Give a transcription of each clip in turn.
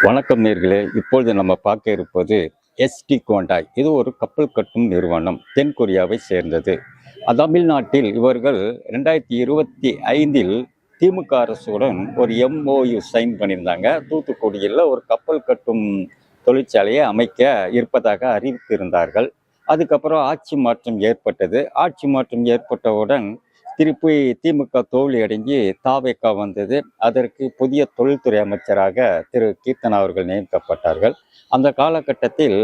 வணக்கம் நேர்களே. இப்பொழுது நம்ம பார்க்க இருப்பது எஸ்டி கோண்டாய். இது ஒரு கப்பல் கட்டும் நிறுவனம், தென் கொரியாவை சேர்ந்தது. தமிழ்நாட்டில் இவர்கள் 2025இல் திமுக அரசுடன் ஒரு MOU சைன் பண்ணியிருந்தாங்க. தூத்துக்குடியில் ஒரு கப்பல் கட்டும் தொழிற்சாலையை அமைக்க இருப்பதாக அறிவித்திருந்தார்கள். அதுக்கப்புறம் ஆட்சி மாற்றம் ஏற்பட்டது. ஆட்சி மாற்றம் ஏற்பட்டவுடன் திருப்பி திமுக தோல்வி அடைஞ்சு தாவேக்கா வந்தது. அதற்கு புதிய தொழில்துறை அமைச்சராக திரு கீர்த்தனா அவர்கள் நியமிக்கப்பட்டார்கள். அந்த காலகட்டத்தில்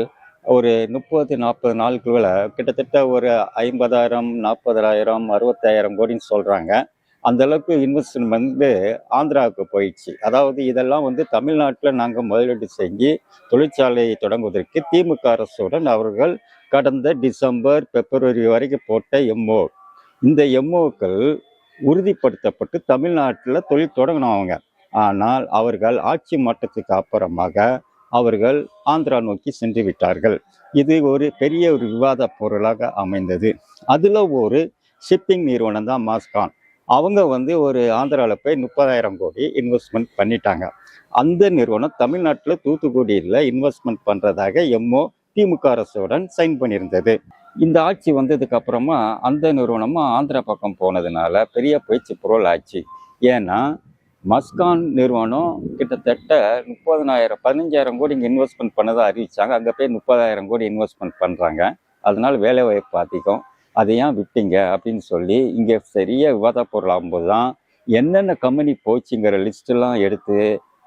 ஒரு 30-40 நாட்களுக்குள்ள கிட்டத்தட்ட ஒரு 50,000, 40,000, 60,000 கோடின்னு சொல்றாங்க. அந்த அளவுக்கு இன்வெஸ்ட்மெண்ட் ஆந்திராவுக்கு போயிடுச்சு. அதாவது இதெல்லாம் தமிழ்நாட்டில் நாங்கள் முதலீடு செஞ்சு தொழிற்சாலையை தொடங்குவதற்கு திமுக அரசுடன் அவர்கள் கடந்த டிசம்பர், பிப்ரவரி வரைக்கும் போட்ட MOU. இந்த MOக்கள் உறுதிப்படுத்தப்பட்டு தமிழ்நாட்டில் தொழில் தொடங்கணும் அவங்க. ஆனால் அவர்கள் ஆட்சி மாற்றத்துக்கு அப்புறமாக அவர்கள் ஆந்திரா நோக்கி சென்று விட்டார்கள். இது ஒரு பெரிய ஒரு விவாத பொருளாக அமைந்தது. அதில் ஒரு ஷிப்பிங் நிறுவனம் தான் மாஸ்கான். அவங்க ஒரு ஆந்திராவில் போய் 30,000 கோடி இன்வெஸ்ட்மெண்ட் பண்ணிட்டாங்க. அந்த நிறுவனம் தமிழ்நாட்டில் தூத்துக்குடியில் இன்வெஸ்ட்மெண்ட் பண்ணுறதாக MOU திமுக அரசுடன் சைன் பண்ணியிருந்தது. இந்த ஆட்சி வந்ததுக்கு அப்புறமா அந்த நிறுவனமும் ஆந்திரா பக்கம் போனதுனால பெரிய பேச்சு பொருள் ஆச்சு. ஏன்னா மஸ்கான் நிறுவனம் கிட்டத்தட்ட 15,000 கோடி இங்கே இன்வெஸ்ட்மெண்ட் பண்ணதை அறிவிச்சாங்க. அங்கே போய் 30,000 கோடி இன்வெஸ்ட்மெண்ட் பண்ணுறாங்க. அதனால வேலை வாய்ப்பு அதிகம், அதை ஏன் விட்டீங்க அப்படின்னு சொல்லி இங்கே பெரிய விவாத பொருள் ஆகும்போது தான் என்னென்ன கம்பெனி போச்சுங்கிற லிஸ்ட்டெல்லாம் எடுத்து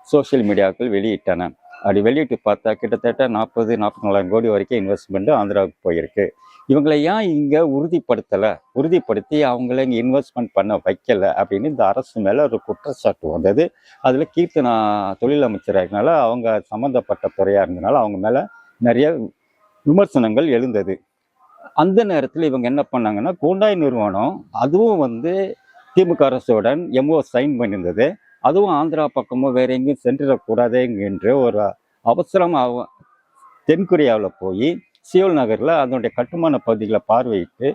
சோசியல் மீடியாக்கள் வெளியிட்டன. அப்படி வெளியிட்டு பார்த்தா கிட்டத்தட்ட 40-44 கோடி வரைக்கும் இன்வெஸ்ட்மெண்ட்டு ஆந்திராவுக்கு போயிருக்கு. இவங்களை ஏன் இங்கே உறுதிப்படுத்தி அவங்கள இங்கே இன்வெஸ்ட்மெண்ட் பண்ண வைக்கலை அப்படின்னு இந்த அரசு மேலே ஒரு குற்றச்சாட்டு வந்தது. அதில் கீர்த்தனா தொழில் அமைச்சராகனால அவங்க சம்மந்தப்பட்ட துறையாக இருந்தனால அவங்க மேலே நிறைய விமர்சனங்கள் எழுந்தது. அந்த நேரத்தில் இவங்க என்ன பண்ணாங்கன்னா, கோண்டாய் நிறுவனம் அதுவும் திமுக அரசுடன் MOU சைன் பண்ணியிருந்தது. அதுவும் ஆந்திரா பக்கமும் வேற எங்கேயும் சென்றிடக்கூடாதுங்கிற ஒரு அவசரமாக தென்கொரியாவில் போய் சியோல் நகரில் அதனுடைய கட்டுமான பகுதிகளை பார்வையிட்டு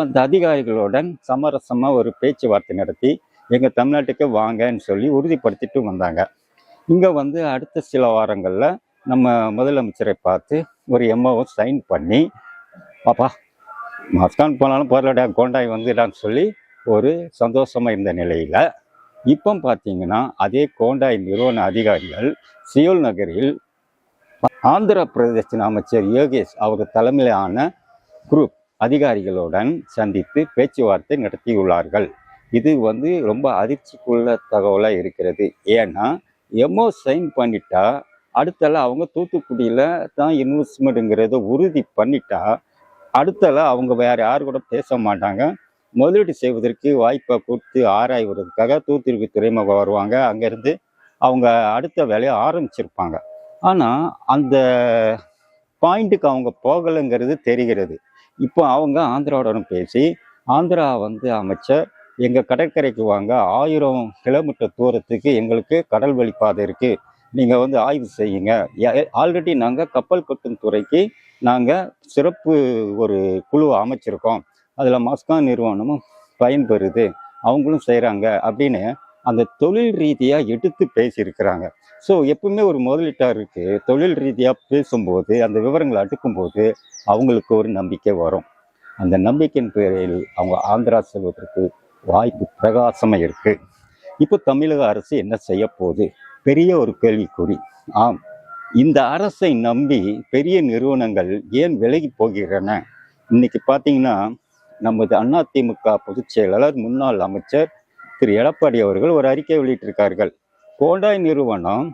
அந்த அதிகாரிகளுடன் சமரசமாக ஒரு பேச்சுவார்த்தை நடத்தி எங்கள் தமிழ்நாட்டுக்கு வாங்கன்னு சொல்லி உறுதிப்படுத்திட்டு வந்தாங்க. இங்கே அடுத்த சில வாரங்களில் நம்ம முதலமைச்சரை பார்த்து ஒரு MOU சைன் பண்ணி பாப்பா மஸ்கான் போனாலும் போராட கோண்டாய் வந்துடான்னு சொல்லி ஒரு சந்தோஷமாக இருந்த நிலையில் இப்போ பார்த்தீங்கன்னா அதே கோண்டாய் நிறுவன அதிகாரிகள் சியோல் நகரில் ஆந்திர பிரதேச அமைச்சர் யோகேஷ் அவர் தலைமையிலான குரூப் அதிகாரிகளுடன் சந்தித்து பேச்சுவார்த்தை நடத்தியுள்ளார்கள். இது ரொம்ப அதிர்ச்சிக்குள்ள தகவலாக இருக்கிறது. ஏன்னா MOU சைன் பண்ணிட்டா அடுத்தல அவங்க தூத்துக்குடியில் தான் இன்வெஸ்ட்மெண்ட்டுங்கிறத உறுதி பண்ணிட்டா அடுத்தல அவங்க வேற யாரு கூட பேச மாட்டாங்க. முதலீடு செய்வதற்கு வாய்ப்பை கொடுத்து ஆராய்வதற்காக தூத்துக்குடி துறைமுகம் வருவாங்க. அங்கேருந்து அவங்க அடுத்த வேலையை ஆரம்பிச்சிருப்பாங்க. ஆனால் அந்த பாயிண்ட்டுக்கு அவங்க போகலைங்கிறது தெரிகிறது. இப்போ அவங்க ஆந்திராவுடன் பேசி ஆந்திரா அமைச்சர் எங்கள் கடற்கரைக்கு வாங்க, 1000 கிலோமீட்டர் தூரத்துக்கு எங்களுக்கு கடல் வழிப்பாதை இருக்குது, நீங்கள் ஆய்வு செய்யுங்க. ஆல்ரெடி நாங்கள் கப்பல் கட்டும் துறைக்கு நாங்கள் சிறப்பு ஒரு குழு அமைச்சிருக்கோம், அதில் மஸ்கான் நிறுவனமும் பயன்பெறுது, அவங்களும் செய்கிறாங்க அப்படின்னு அந்த தொழில் ரீதியாக எடுத்து பேசியிருக்கிறாங்க. ஸோ எப்பவுமே ஒரு முதலீட்டாருக்கு தொழில் ரீதியாக பேசும்போது அந்த விவரங்களை அடுக்கும்போது அவங்களுக்கு ஒரு நம்பிக்கை வரும். அந்த நம்பிக்கையின் பேரில் அவங்க ஆந்திரா செல்வதற்கு வாய்ப்பு பிரகாசமாக இருக்குது. இப்போ தமிழக அரசு என்ன செய்ய போகுது? பெரிய ஒரு கேள்விக்குறி. ஆம், இந்த அரசை நம்பி பெரிய நிறுவனங்கள் ஏன் விலகி போகின்றன? இன்னைக்கு பார்த்தீங்கன்னா நமது அதிமுக பொதுச் செயலாளர் முன்னாள் அமைச்சர் திரு எடப்பாடி அவர்கள் ஒரு அறிக்கை வெளியிட்டிருக்கார்கள். கோண்டாய் நிறுவனம்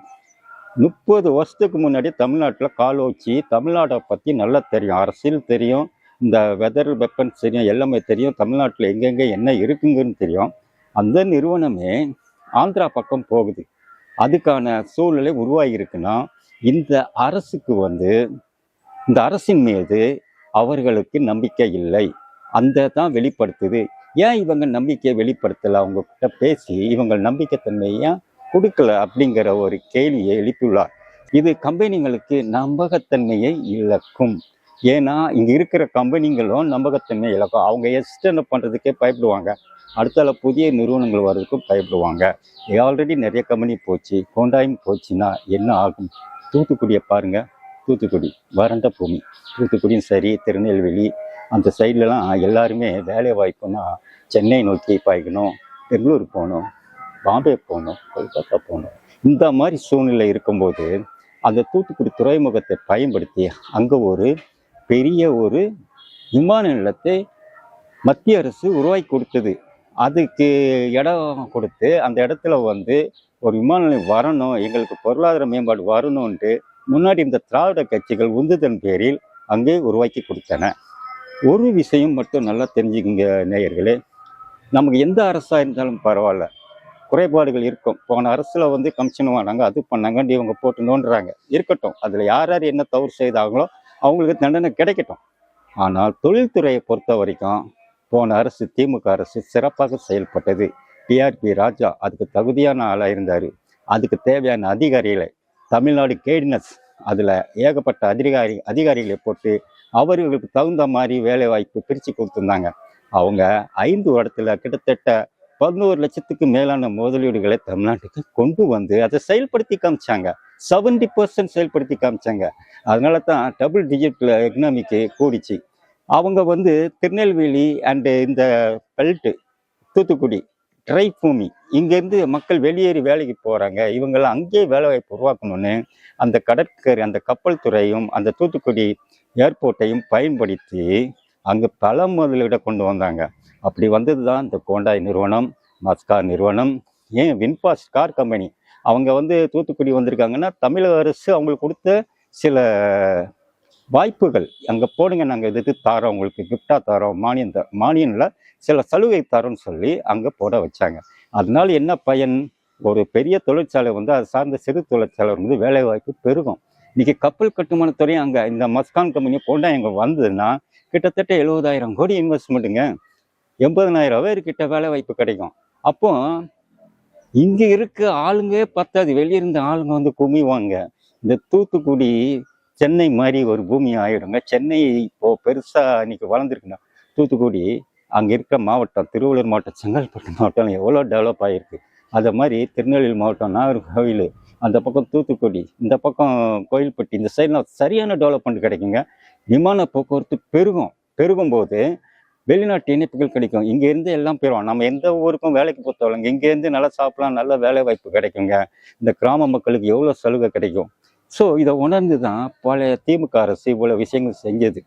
30 வருஷத்துக்கு முன்னாடி தமிழ்நாட்டில் கால் வச்சு தமிழ்நாட்டை பற்றி நல்லா தெரியும், அரசியல் தெரியும், இந்த வெதர் வெப்பன்ஸ் தெரியும், எல்லாமே தெரியும், தமிழ்நாட்டில் எங்கெங்கே என்ன இருக்குங்கன்னு தெரியும். அந்த நிறுவனமே ஆந்திரா பக்கம் போகுது. அதுக்கான சூழ்நிலை உருவாகியிருக்குன்னா இந்த அரசுக்கு இந்த அரசின் மீது அவர்களுக்கு நம்பிக்கை இல்லை. அந்த தான் வெளிப்படுத்துது. ஏன் இவங்க நம்பிக்கையை வெளிப்படுத்தலை? அவங்க கிட்ட பேசி இவங்க நம்பிக்கைத்தன்மையை கொடுக்கல அப்படிங்கிற ஒரு கேள்வியை எழுப்பியுள்ளார். இது கம்பெனிகளுக்கு நம்பகத்தன்மையை இழக்கும். ஏன்னா இங்கே இருக்கிற கம்பெனிங்களும் நம்பகத்தன்மை இழக்கும். அவங்க எக்ஸ்டெண்ட் பண்ணுறதுக்கே பயப்படுவாங்க. அடுத்தால புதிய நிறுவனங்கள் வர்றதுக்கும் பயப்படுவாங்க. ஆல்ரெடி நிறைய கம்பெனி போச்சு, ஹோண்டாயும் போச்சுன்னா என்ன ஆகும்? தூத்துக்குடியை பாருங்க. தூத்துக்குடி வறண்ட பூமி. தூத்துக்குடியும் சரி, திருநெல்வேலி அந்த சைட்லலாம் எல்லாருமே வேலை வாய்ப்புனா சென்னை நோக்கி பாய்க்கணும், பெங்களூர் போகணும், பாம்பே போகணும், கொல்கத்தா போகணும். இந்த மாதிரி சூழ்நிலை இருக்கும்போது அந்த தூத்துக்குடி துறைமுகத்தை பயன்படுத்தி அங்கே ஒரு பெரிய ஒரு விமான நிலையத்தை மத்திய அரசு உருவாக்கி கொடுத்தது. அதுக்கு இடம் கொடுத்து அந்த இடத்துல வந்து ஒரு விமான நிலையம் வரணும், எங்களுக்கு பொருளாதார மேம்பாடு வரணும்ன்ட்டு முன்னாடி இந்த திராவிட கட்சிகள் உந்துதன் பேரில் அங்கே உருவாக்கி கொடுத்தன. ஒரு விஷயம் மட்டும் நல்லா தெரிஞ்சுக்குங்க நேயர்களே, நமக்கு எந்த அரசாக இருந்தாலும் பரவாயில்ல, குறைபாடுகள் இருக்கும். போன அரசுல வந்து கமிஷன் வாங்கினாங்க, அது பண்ணாங்கன்னு இவங்க போட்டு நோண்டுறாங்க, இருக்கட்டும். அதில் யார் யார் என்ன தவறு செய்தாங்களோ அவங்களுக்கு தண்டனை கிடைக்கட்டும். ஆனால் தொழில்துறையை பொறுத்த வரைக்கும் போன அரசு, திமுக அரசு சிறப்பாக செயல்பட்டது. டிஆர்பி ராஜா அதுக்கு தகுதியான ஆளாக இருந்தார். அதுக்கு தேவையான அதிகாரிகளை தமிழ்நாடு கேடினஸ் அதில் ஏகப்பட்ட அதிகாரிகளை போட்டு அவர்களுக்கு தகுந்த மாதிரி வேலை வாய்ப்பு பிரித்து கொடுத்துருந்தாங்க. அவங்க 5 வருடத்தில் கிட்டத்தட்ட 11 லட்சத்துக்கு மேலான முதலீடுகளை தமிழ்நாட்டுக்கு கொண்டு வந்து அதை செயல்படுத்தி காமிச்சாங்க. 70% செயல்படுத்தி காமிச்சாங்க. அதனால தான் டபுள் டிஜிட்டில் எக்கனாமிக்கு கூடிச்சு. அவங்க வந்து திருநெல்வேலி அண்டு இந்த பெல்ட்டு தூத்துக்குடி ட்ரை பூமி, இங்கேருந்து மக்கள் வெளியேறி வேலைக்கு போகிறாங்க, இவங்கெல்லாம் அங்கேயே வேலை வாய்ப்பு உருவாக்கணும்னு அந்த கடற்கரை அந்த கப்பல் துறையும் அந்த தூத்துக்குடி ஏர்போர்ட்டையும் பயன்படுத்தி அங்கே பல முதலீடை கொண்டு வந்தாங்க. அப்படி வந்தது தான் இந்த ஹோண்டாய் நிறுவனம், மஸ்கார் நிறுவனம், ஏன் வின்பாஸ்ட் கார் கம்பெனி. அவங்க வந்து தூத்துக்குடி வந்திருக்காங்கன்னா தமிழக அரசு அவங்களுக்கு கொடுத்த சில வாய்ப்புகள், அங்கே போடுங்க, நாங்கள் இது தாரோம், உங்களுக்கு கிஃப்டாக தாரோம், மானியனில் சில சலுகை தரோன்னு சொல்லி அங்கே போட வச்சாங்க. அதனால என்ன பயன்? ஒரு பெரிய தொழிற்சாலை வந்து அது சார்ந்த சிறு தொழிற்சாலை வந்து வேலை வாய்ப்பு பெருகும். இன்னைக்கு கப்பல் கட்டுமானத்துறையும் அங்கே இந்த மஸ்கான் கம்பெனி போண்டா இங்கே வந்ததுன்னா கிட்டத்தட்ட 70,000 கோடி இன்வெஸ்ட்மெண்ட்டுங்க, 80,000 பேர்கிட்ட வேலை வாய்ப்பு கிடைக்கும். அப்போ இங்கே இருக்க ஆளுங்க பத்தாது, வெளியிருந்த ஆளுங்க வந்து குமிவாங்க. இந்த தூத்துக்குடி சென்னை மாதிரி ஒரு பூமி ஆயிடுங்க. சென்னை இப்போ பெருசாக இன்னைக்கு வளர்ந்துருக்குன்னா தூத்துக்குடி அங்கே இருக்க மாவட்டம், திருவள்ளூர் மாவட்டம், செங்கல்பட்டு மாவட்டம் எவ்வளோ டெவலப் ஆகிருக்கு. அதை மாதிரி திருநெல்வேலி மாவட்டம், நாகர்கோவில், அந்த பக்கம் தூத்துக்குடி, இந்த பக்கம் கோயில்பட்டி, இந்த சைட்லாம் சரியான டெவலப்மெண்ட் கிடைக்குங்க. விமான போக்குவரத்து பெருகும்போது வெளிநாட்டு இணைப்புகள் கிடைக்கும். இங்கேருந்து எல்லாம் போயிடுவோம். நம்ம எந்த ஊருக்கும் வேலைக்கு பொறுத்தவரைங்க இங்கேருந்து நல்லா சாப்பிடலாம், நல்ல வேலை வாய்ப்பு கிடைக்குங்க. இந்த கிராம மக்களுக்கு எவ்வளோ சலுகை கிடைக்கும். ஸோ இதை உணர்ந்து தான் பழைய திமுக அரசு இவ்வளோ விஷயங்கள் செஞ்சது.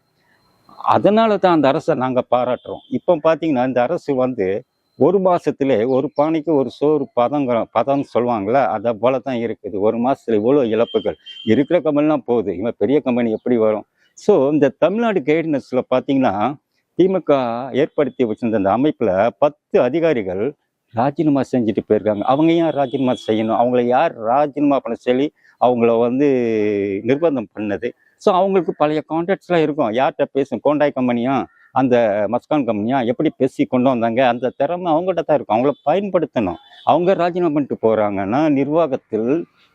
அதனால தான் அந்த அரசை நாங்கள் பாராட்டுறோம். இப்போ பார்த்தீங்கன்னா இந்த அரசு வந்து ஒரு மாதத்துல ஒரு பானைக்கு ஒரு சோறு பதம்னு சொல்லுவாங்களே, அதை போல தான் இருக்குது. ஒரு மாதத்துல இவ்வளோ இழப்புகள். இருக்கிற கம்பெனிலாம் போகுது, இவன் பெரிய கம்பெனி எப்படி வரும்? ஸோ இந்த தமிழ்நாடு கைட்னஸில் பார்த்தீங்கன்னா திமுக ஏற்படுத்தி வச்சிருந்த அந்த அமைப்பில் 10 அதிகாரிகள் ராஜினாமா செஞ்சுட்டு போயிருக்காங்க. அவங்க ஏன் ராஜினாமா செய்யணும்? அவங்கள யார் ராஜினாமா பண்ண சொல்லி அவங்கள வந்து நிர்பந்தம் பண்ணது? ஸோ அவங்களுக்கு பழைய கான்ட்ராக்ட்ஸ்லாம் இருக்கும். யார்கிட்ட பேசும்? ஹோண்டாய் கம்பெனியா, அந்த மஸ்கான் கம்பெனியா, எப்படி பேசி கொண்டு வந்தாங்க? அந்த திறமை அவங்ககிட்ட தான் இருக்கும். அவங்கள பயன்படுத்தணும். அவங்க ராஜினாமா பண்ணிட்டு போகிறாங்கன்னா நிர்வாகத்தில்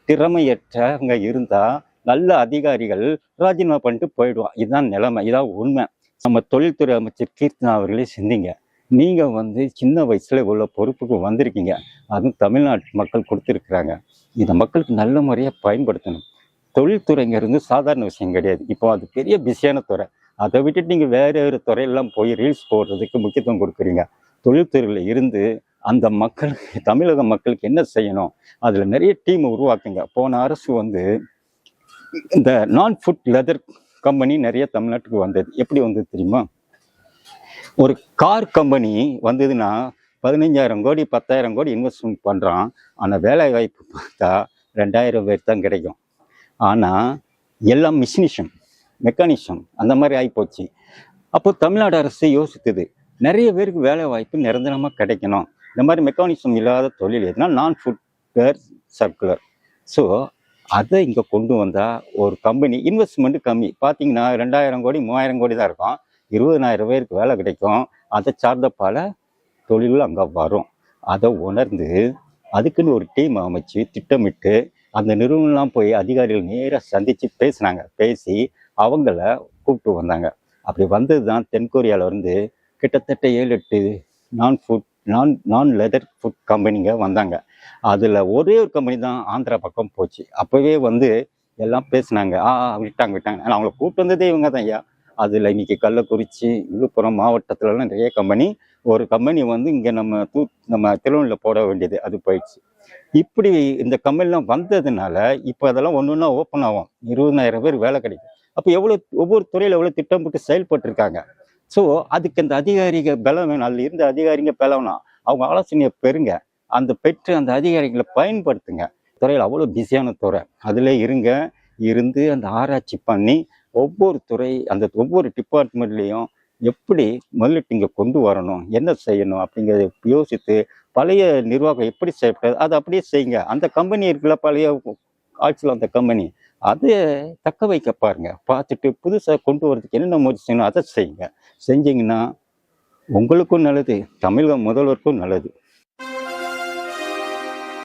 திறமையற்றவங்க இருந்தால் நல்ல அதிகாரிகள் ராஜினாமா பண்ணிட்டு போயிடுவான். இதுதான் நிலைமை, இதான் உண்மை. நம்ம தொழில்துறை அமைச்சர் கீர்த்தனா அவர்களே சிந்திங்க. நீங்கள் வந்து சின்ன வயசில் இவ்வளோ பொறுப்புக்கு வந்திருக்கீங்க, அதுவும் தமிழ்நாட்டு மக்கள் கொடுத்துருக்குறாங்க. இதை மக்களுக்கு நல்ல முறையாக பயன்படுத்தணும். தொழில்துறைங்கிறது சாதாரண விஷயம் கிடையாது. இப்போ அது பெரிய பிஸியான துறை. அதை விட்டுட்டு நீங்கள் வேறு துறையெல்லாம் போய் ரீல்ஸ் போடுறதுக்கு முக்கியத்துவம் கொடுக்குறீங்க. தொழில்துறையில் இருந்து அந்த மக்களுக்கு, தமிழக மக்களுக்கு என்ன செய்யணும், அதில் நிறைய டீம் உருவாக்குங்க. போன அரசு வந்து இந்த நான் ஃபுட் லெதர் கம்பெனி நிறைய தமிழ்நாட்டுக்கு வந்தது. எப்படி வந்தது தெரியுமா? ஒரு கார் கம்பெனி வந்ததுன்னா 15,000 கோடி 10,000 கோடி இன்வெஸ்ட்மெண்ட் பண்ணுறான். ஆனால் வேலை வாய்ப்பு பார்த்தா 2,000 பேர் தான் கிடைக்கும். ஆனால் எல்லாம் மெக்கானிசம் அந்த மாதிரி ஆகிப்போச்சு. அப்போ தமிழ்நாடு அரசு யோசித்தது, நிறைய பேருக்கு வேலை வாய்ப்பு நிரந்தரமாக கிடைக்கணும். இந்த மாதிரி மெக்கானிசம் இல்லாத தொழில் எதுனா நான் ஃபுட் சர்க்குலர். ஸோ அதை இங்கே கொண்டு வந்தால் ஒரு கம்பெனி இன்வெஸ்ட்மெண்ட்டு கம்மி. பார்த்தீங்கன்னா 2,000 கோடி 3,000 கோடி தான் இருக்கும். 20,000 பேருக்கு வேலை கிடைக்கும். அதை சார்ந்த பல தொழில்கள் அங்கே வரும். அதை உணர்ந்து அதுக்குன்னு ஒரு டீம் அமைச்சு திட்டமிட்டு அந்த நிறுவனம்லாம் போய் அதிகாரிகள் நேராக சந்தித்து பேசினாங்க. பேசி அவங்கள கூப்பிட்டு வந்தாங்க. அப்படி வந்தது தான் தென்கொரியாவில் வந்து கிட்டத்தட்ட 7-8 நான் லெதர் ஃபுட் கம்பெனிங்க வந்தாங்க. அதில் ஒரே ஒரு கம்பெனி தான் ஆந்திரா பக்கம் போச்சு. அப்போவே வந்து எல்லாம் பேசுனாங்க. விட்டாங்க. ஆனால் அவங்கள கூப்பிட்டு வந்ததே இவங்க தான் ஐயா. அதில் இன்னைக்கு கள்ளக்குறிச்சி, விழுப்புரம் மாவட்டத்துலலாம் நிறைய கம்பெனி, ஒரு கம்பெனி வந்து இங்கே நம்ம திருவண்ணூரில் போட வேண்டியது அது போயிடுச்சு. இப்படி இந்த கம்பெனிலாம் வந்ததுனால இப்போ அதெல்லாம் ஒன்று ஒன்றா ஓப்பன் ஆகும். 20,000 பேர் வேலை கிடைக்கும். அப்போ ஒவ்வொரு துறையில் எவ்வளோ திட்டம் போட்டு செயல்பட்டுருக்காங்க. ஸோ அதுக்கு அந்த அதிகாரிக பலம் வேணும். அதில் இருந்த அதிகாரிங்க பலம்னா அவங்க ஆலோசனையை பெறுங்க. பெற்று அந்த அதிகாரிகளை பயன்படுத்துங்க. துறையில் அவ்வளோ பிஸியான துறை. அதில் இருந்து அந்த ஆராய்ச்சி பண்ணி ஒவ்வொரு டிபார்ட்மெண்ட்லேயும் எப்படி முதலீட்டு இங்கே கொண்டு வரணும், என்ன செய்யணும் அப்படிங்கிறத யோசித்து பழைய நிர்வாகம் எப்படி செய்யப்பட்டது அதை அப்படியே செய்யுங்க. அந்த கம்பெனி இருக்குல்ல, பழைய ஆட்சியில் அந்த கம்பெனி, அதை தக்க வைக்க பாருங்க. பார்த்துட்டு புதுசாக கொண்டு வரதுக்கு என்னென்ன முயற்சி செய்யணும் அதை செய்யுங்க. செஞ்சீங்கன்னா உங்களுக்கும் நல்லது, தமிழக முதல்வருக்கும் நல்லது.